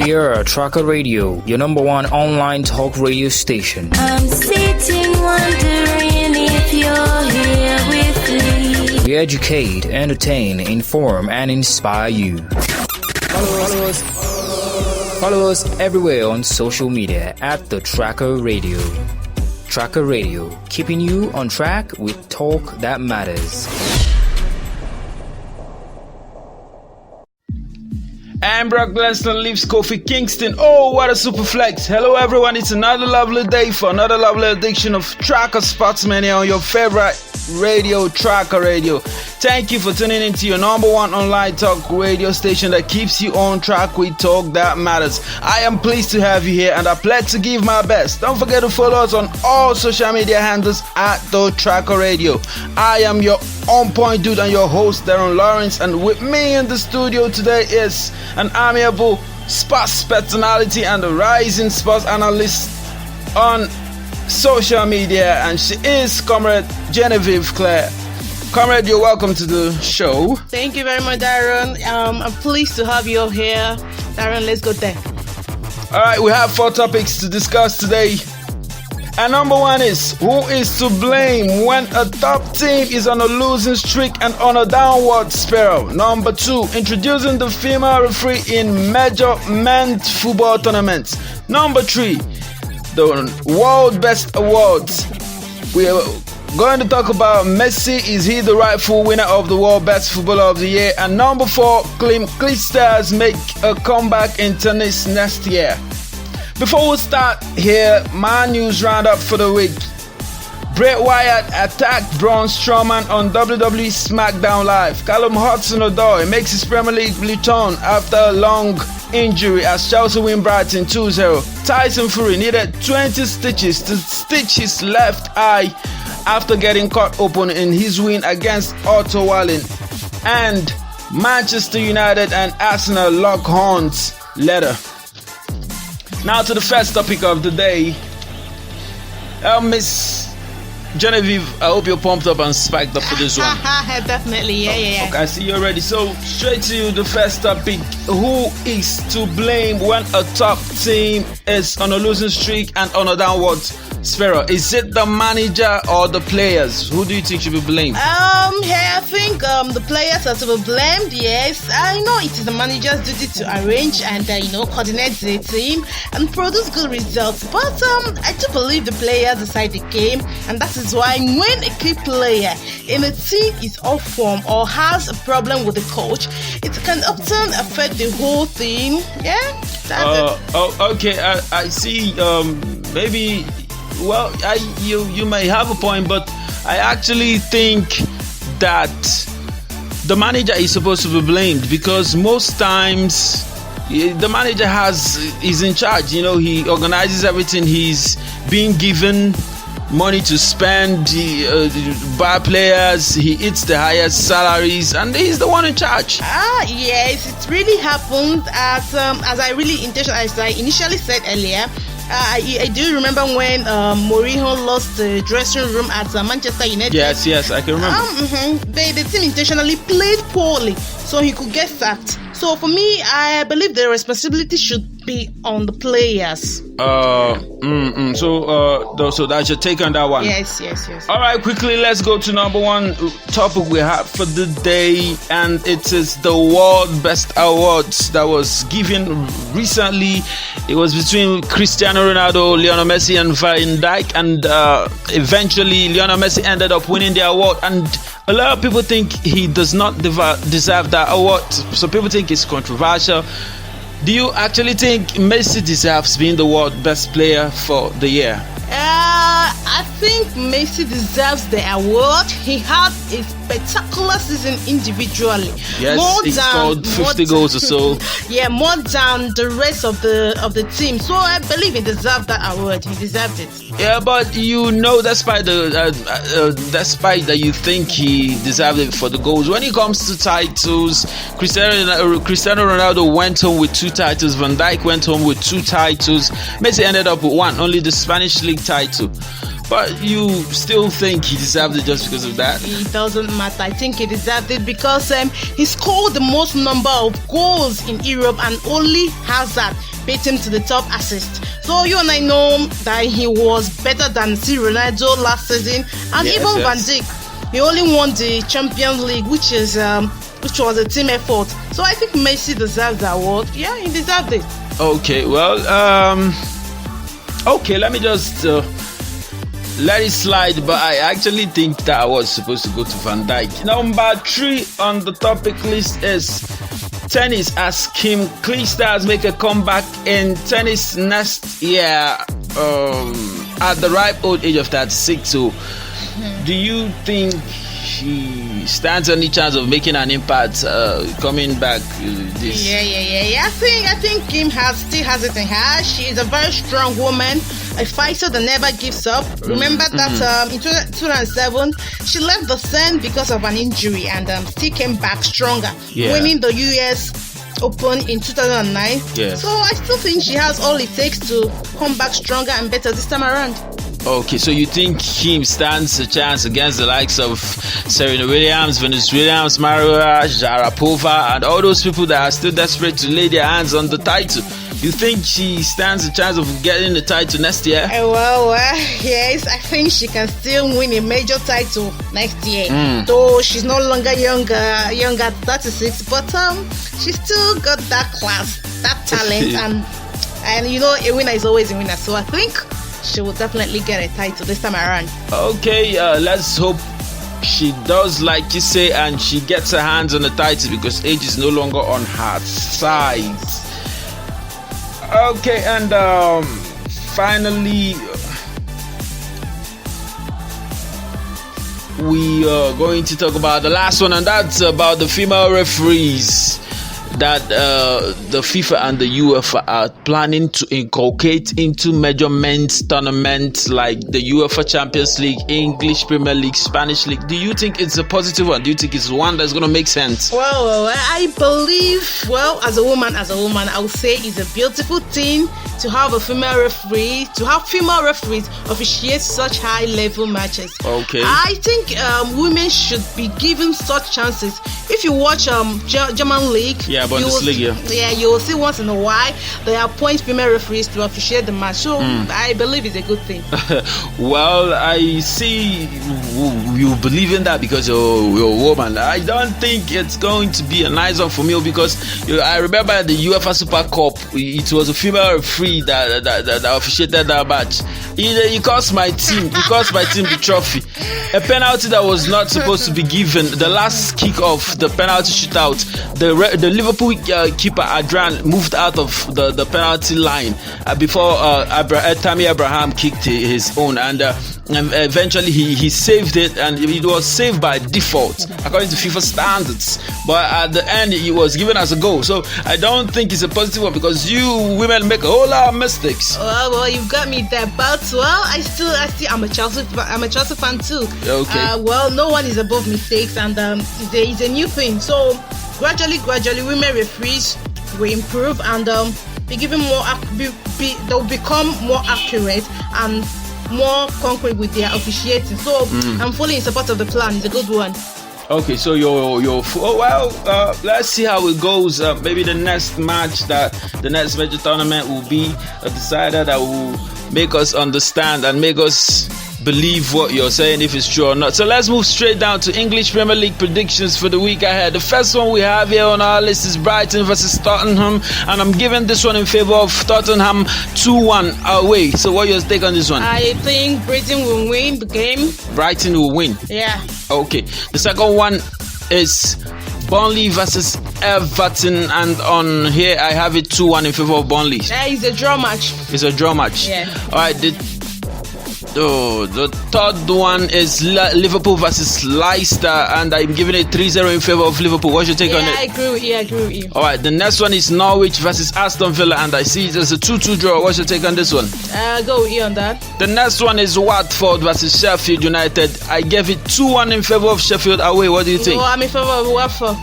here at Traca Radio, your number one online talk radio station. I'm sitting wondering if you're here with me. We educate, entertain, inform, and inspire you. Follow us everywhere on social media at the Traca Radio. Traca Radio, keeping you on track with talk that matters. And Brock Lesnar leaves Kofi Kingston. Oh, what a super flex. Hello everyone, it's another lovely day for another lovely edition of Traca Sportsmania on your favorite radio, Traca Radio. Thank you for tuning into your number one online talk radio station that keeps you on track with talk that matters. I am pleased to have you here and I pledge to give my best. Don't forget to follow us on all social media handles at the Traca Radio. I am your on point dude and your host Darren Lawrence, and with me in the studio today is an amiable sports personality and a rising sports analyst on social media, and she is Comrade Genevieve Claire. Comrade, you're welcome to the show. Thank you very much, Darren. I'm pleased to have you here. Darren, let's go there. Alright, we have 4 topics to discuss today. And number 1 is, who is to blame when a top team is on a losing streak and on a downward spiral? Number 2, introducing the female referee in major men's football tournaments. Number 3, the World Best Awards. We are going to talk about Messi. Is he the rightful winner of the World Best Footballer of the Year? And number 4, stars make a comeback in tennis next year. Before we start here, my news roundup for the week. Bray Wyatt attacked Braun Strowman on WWE SmackDown Live. Callum Hudson-Odoi makes his Premier League return after a long injury as Chelsea win Brighton 2-0. Tyson Fury needed 20 stitches to stitch his left eye after getting cut open in his win against Otto Wallin. And Manchester United and Arsenal lock horns later. Now to the first topic of the day. Miss Genevieve, I hope you're pumped up and spiked up for this one. Definitely, yeah. Okay, I see you already. So straight to you, the first topic. Who is to blame when a top team is on a losing streak and on a downward spiral? Is it the manager or the players? Who do you think should be blamed? I think the players are to be blamed. Yes, I know it is the manager's duty to arrange and coordinate the team and produce good results. But I do believe the players decide the game, and that is why when a key player in a team is off form or has a problem with the coach, it can often affect the whole team. Yeah. Okay. I see. Maybe. Well, you may have a point, but I actually think that the manager is supposed to be blamed because most times the manager is in charge. He organizes everything. He's being given money to spend, buy players. He eats the highest salaries, and he's the one in charge. Yes, it really happened as I initially said earlier. I do remember when Mourinho lost the dressing room at Manchester United. Yes, I can remember. The team intentionally played poorly so he could get sacked. So for me, I believe the responsibility should be on the players. So that's your take on that one. Yes. All right, quickly, let's go to number 1 topic we have for the day, and it is the World Best Awards that was given recently. It was between Cristiano Ronaldo, Lionel Messi, and Van Dijk, and eventually Lionel Messi ended up winning the award. And a lot of people think he does not deserve that award. So people think it's controversial. Do you actually think Messi deserves being the world best player for the year? I think Messi deserves the award. He had a spectacular season individually. Yes, he scored 50 goals or so. Yeah, more than the rest of the team. So I believe he deserved that award. He deserved it. Yeah, but despite that you think he deserved it for the goals, when it comes to titles, Cristiano Ronaldo went home with 2 titles. Van Dijk went home with 2 titles. Messi ended up with 1, only the Spanish League title. But you still think he deserved it just because of that? It doesn't matter. I think he deserved it because he scored the most number of goals in Europe, and only Hazard beat him to the top assist. So you and I know that he was better than Ronaldo last season, and even Van Dijk. He only won the Champions League, which was a team effort. So I think Messi deserves the award. Yeah, he deserved it. Okay, well, okay, let me just let it slide, but I actually think that I was supposed to go to Van Dijk. Number 3 on the topic list is tennis, as Kim Clijsters make a comeback in tennis next year at the ripe old age of 36. So, do you think she stands any chance of making an impact coming back this? Yeah. I think Kim still has it in her. She is a very strong woman, a fighter that never gives up. Remember that in 2007 she left the scene because of an injury and still came back stronger, winning the US Open in 2009. So I still think she has all it takes to come back stronger and better this time around. Okay, so you think Kim stands a chance against the likes of Serena Williams, Venus Williams, Maria Sharapova, and all those people that are still desperate to lay their hands on the title? You think she stands a chance of getting the title next year? Well, yes, I think she can still win a major title next year. Though she's no longer young at 36, but she still got that class, that talent, and you know, a winner is always a winner. So I think she will definitely get a title this time around. Okay, let's hope she does like you say and she gets her hands on the title, because age is no longer on her side. Okay, and finally we are going to talk about the last one, and that's about the female referees that the FIFA and the UEFA are planning to inculcate into major men's tournaments like the UEFA Champions League, English Premier League, Spanish League. Do you think it's a positive one? Do you think it's one that's going to make sense? Well, I believe, as a woman, I would say it's a beautiful thing to have a female referee, to have female referees officiate such high-level matches. Okay. I think women should be given such chances. If you watch German League, Bundesliga. You will see once in a while they appoint female referees to officiate the match. So I believe it's a good thing. Well, I see you believe in that because you're a woman. I don't think it's going to be a nice one for me, because I remember the UEFA Super Cup. It was a female referee that officiated that match. He cost my team the trophy. A penalty that was not supposed to be given. The last kick of the penalty shootout, the Liverpool keeper Adrian moved out of the penalty line before Tammy Abraham kicked his own, and eventually he saved it, and it was saved by default according to FIFA standards. But at the end, it was given as a goal. So I don't think it's a positive one, because you women make a whole lot of mistakes. Well, you've got me there, but I'm a Chelsea fan too. Okay. No one is above mistakes, and it's a new thing. So gradually, women referees will improve, and be given more. They'll become more accurate and more concrete with their officiating. So I'm fully in support of the plan. It's a good one. Okay, so let's see how it goes. Maybe the next match, the next major tournament will be a decider that will make us understand and make us believe what you're saying, if it's true or not. So let's move straight down to English Premier League predictions for the week ahead. The first one we have here on our list is Brighton versus Tottenham, and I'm giving this one in favor of Tottenham 2-1 away. So what your take on this one? I think Brighton will win the game. Brighton will win? Yeah. Okay. The second one is Burnley versus Everton, and on here I have it 2-1 in favor of Burnley. Yeah, it's a draw match. It's a draw match. Yeah. Alright, the third one is Liverpool versus Leicester, and I'm giving it 3-0 in favor of Liverpool. What's your take on it? I agree with you. Alright, the next one is Norwich versus Aston Villa, and I see it as a 2-2 draw. What's your take on this one? Go with you on that. The next one is Watford versus Sheffield United. I gave it 2-1 in favor of Sheffield away. What do you think? No, I'm in favor of Watford.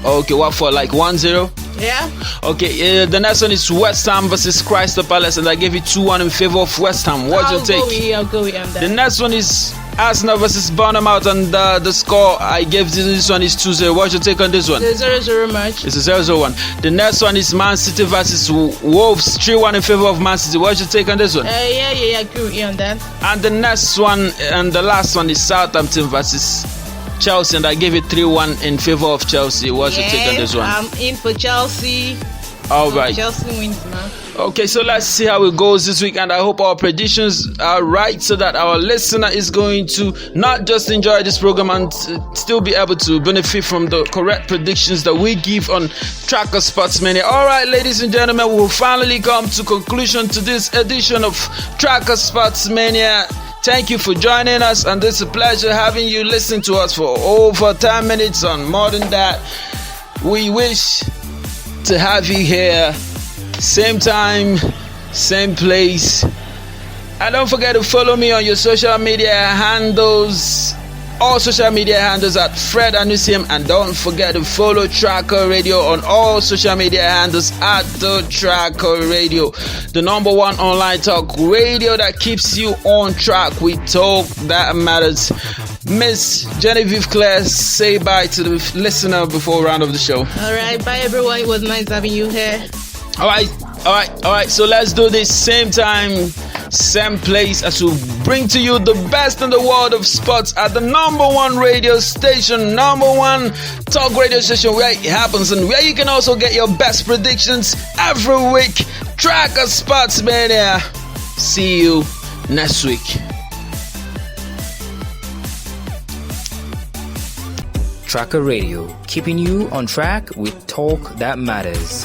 Okay, Watford, like 1-0? Yeah. Okay, the next one is West Ham versus Crystal Palace, and I gave it 2-1 in favor of West Ham. What's your take? I'll go with you on that. The next one is Arsenal versus Bournemouth, and the score I gave this one is 2-0. What's your take on this one? The 0-0 match. It's a 0-0 one. The next one is Man City versus Wolves, 3-1 in favor of Man City. What's your take on this one? Yeah, I agree with you on that. And the next one and the last one is Southampton versus Chelsea, and I gave it 3-1 in favor of Chelsea. What's your take on this one? I'm in for Chelsea. All right. Chelsea wins, man. Okay, so let's see how it goes this week, and I hope our predictions are right so that our listener is going to not just enjoy this program and still be able to benefit from the correct predictions that we give on Traca Sportsmania. All right, ladies and gentlemen, we will finally come to conclusion to this edition of Traca Sportsmania. Thank you for joining us, and it's a pleasure having you listen to us for over 10 minutes on more than that. We wish to have you here, same time, same place. And don't forget to follow me on your social media handles, all social media handles at Fred Anusium, and don't forget to follow Traca Radio on all social media handles at the Traca Radio, the number one online talk radio that keeps you on track with talk that matters. Miss Genevieve Claire, say bye to the listener before we round off the show. All right, bye everyone. It was nice having you here. All right. So let's do this same time, same place, as we bring to you the best in the world of sports at the number one radio station, number one talk radio station where it happens and where you can also get your best predictions every week. Traca Sportsmania. See you next week. Tracker Radio, keeping you on track with talk that matters.